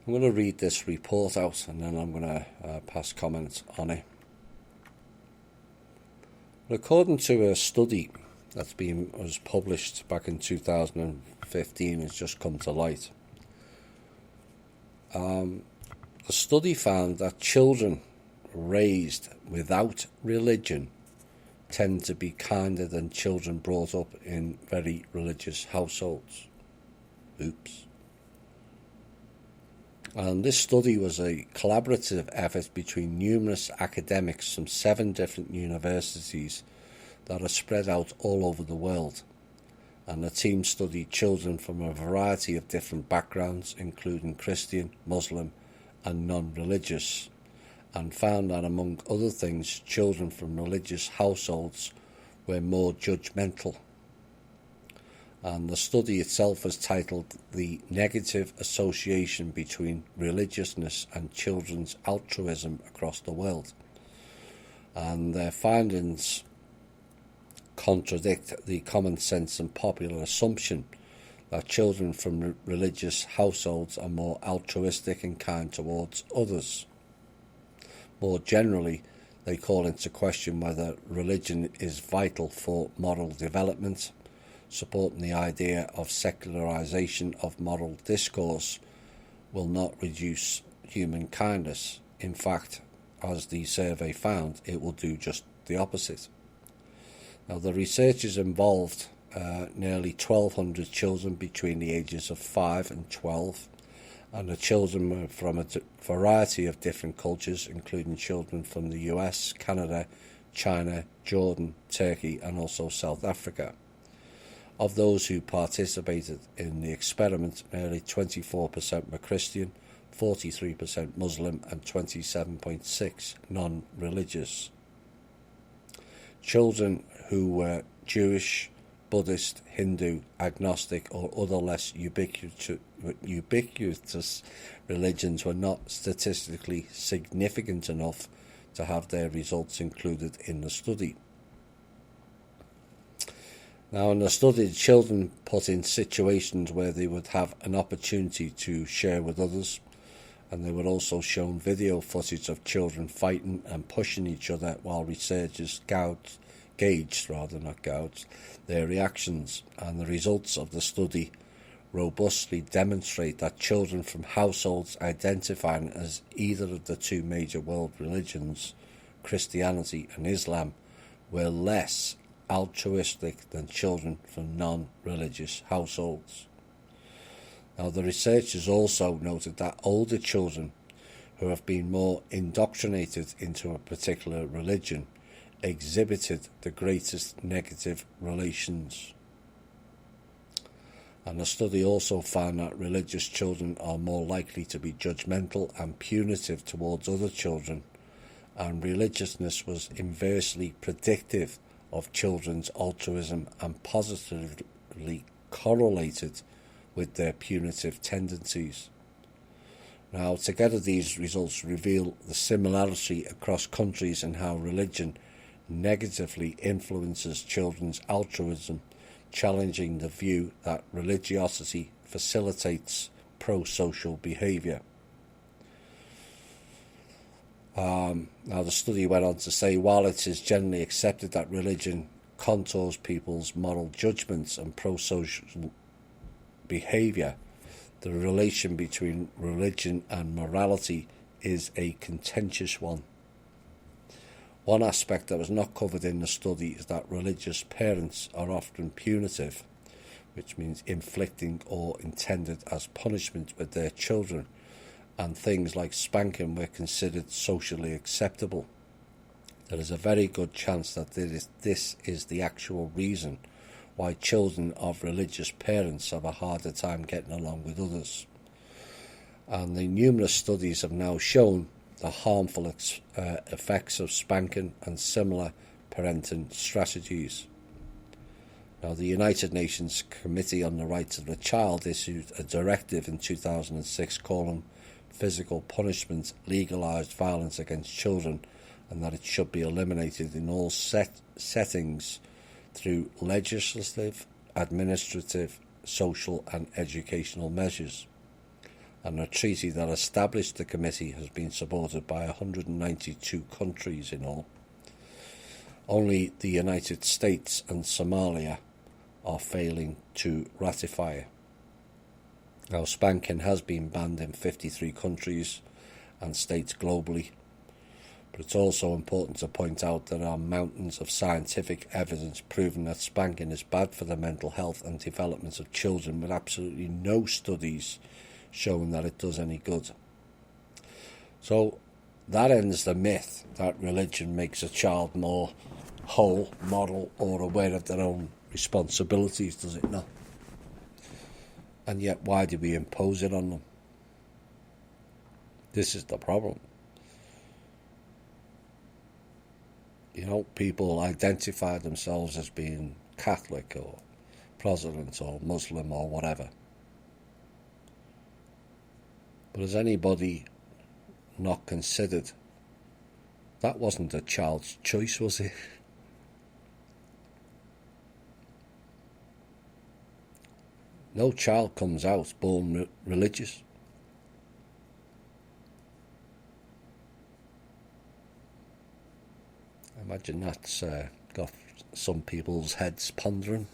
I'm going to read this report out and then I'm going to pass comments on it. According to a study was published back in 2015, it's just come to light. The study found that children raised without religion tend to be kinder than children brought up in very religious households. Oops. And this study was a collaborative effort between numerous academics from 7 different universities that are spread out all over the world. And the team studied children from a variety of different backgrounds, including Christian, Muslim, and non-religious, and found that, among other things, children from religious households were more judgmental. And the study itself was titled "The Negative Association Between Religiousness and Children's Altruism Across the World." And their findings contradict the common sense and popular assumption that children from religious households are more altruistic and kind towards others. More generally, they call into question whether religion is vital for moral development, supporting the idea of secularization of moral discourse will not reduce human kindness. In fact, as the survey found, it will do just the opposite. Now, the researchers involved nearly 1,200 children between the ages of 5 and 12, and the children were from a variety of different cultures, including children from the US, Canada, China, Jordan, Turkey, and also South Africa. Of those who participated in the experiment, nearly 24% were Christian, 43% Muslim, and 27.6% non-religious. Children who were Jewish, Buddhist, Hindu, agnostic, or other less ubiquitous religions were not statistically significant enough to have their results included in the study. Now, in the study, children put in situations where they would have an opportunity to share with others, and they were also shown video footage of children fighting and pushing each other while researchers gauged their reactions. And the results of the study robustly demonstrate that children from households identifying as either of the 2 major world religions, Christianity and Islam, were less altruistic than children from non-religious households. Now, the researchers also noted that older children who have been more indoctrinated into a particular religion exhibited the greatest negative relations. And the study also found that religious children are more likely to be judgmental and punitive towards other children, and religiousness was inversely predictive of children's altruism and positively correlated with their punitive tendencies. Now, together these results reveal the similarity across countries in how religion negatively influences children's altruism, challenging the view that religiosity facilitates pro-social behaviour. Now, the study went on to say, while it is generally accepted that religion contours people's moral judgments and pro-social behaviour, the relation between religion and morality is a contentious one. One aspect that was not covered in the study is that religious parents are often punitive, which means inflicting or intended as punishment with their children, and things like spanking were considered socially acceptable. There is a very good chance that this is the actual reason why children of religious parents have a harder time getting along with others. And the numerous studies have now shown the harmful effects of spanking and similar parenting strategies. Now, the United Nations Committee on the Rights of the Child issued a directive in 2006 calling physical punishment legalised violence against children, and that it should be eliminated in all settings through legislative, administrative, social and educational measures. and a treaty that established the committee has been supported by 192 countries in all. Only the United States and Somalia are failing to ratify it. Now, spanking has been banned in 53 countries and states globally, but it's also important to point out there are mountains of scientific evidence proving that spanking is bad for the mental health and development of children, with absolutely no studies showing that it does any good. So that ends the myth that religion makes a child more whole, moral, or aware of their own responsibilities, does it not? And yet, why do we impose it on them? This is the problem. You know, people identify themselves as being Catholic or Protestant or Muslim or whatever. But has anybody not considered that wasn't a child's choice, was it? No child comes out born religious. I imagine that's got some people's heads pondering.